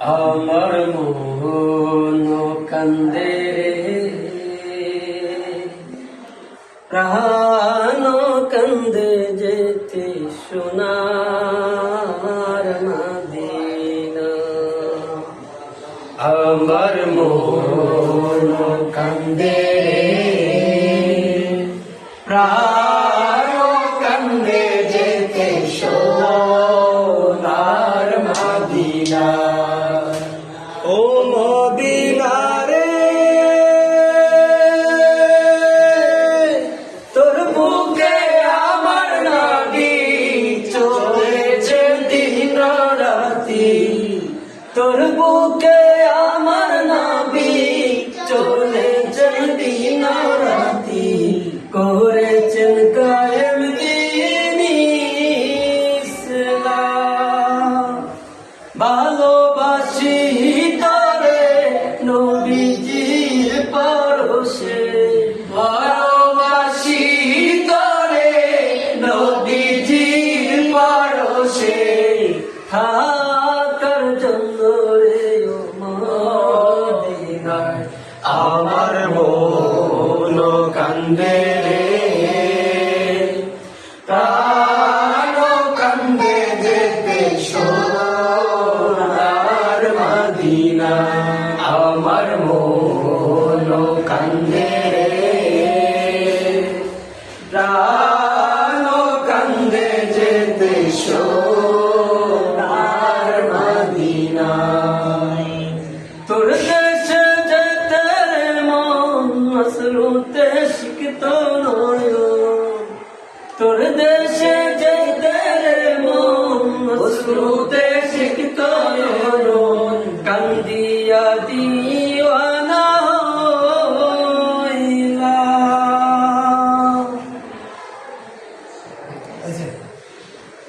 আমার মন কান্দে রে, প্রাণ কান্দে যেতে সোনার মদিনা। আমার মন কান্দে রে, প্রাণ কান্দে যেতে সোনার মদিনা। ও মদিনা রে, তোর বুকে আমার নবী চলেছে দিন রাতি। তোর বুকে আমার নবী চলেছে দিন রাতি। করেছেন কায়েম দ্বীন ইসলাম। ভালোবাসি তোরে নবীজির পরশে, ভালোবাসি তোরে নবীজির পরশে। থাকার জন্য রে ও মদিনায় আমার মন কান্দে রে, প্রাণ কান্দে যেতে সোনার মদিনা। আমার মন কান্দে রে, প্রাণ কান্দে যেতে সোনার মদিনা। তোর দেশে যেতে মন মসরুতে শিখত নয়। তোর দেশে যেতে মন মসরুতে শিখত নয়। কান্দিয়া দিয়ে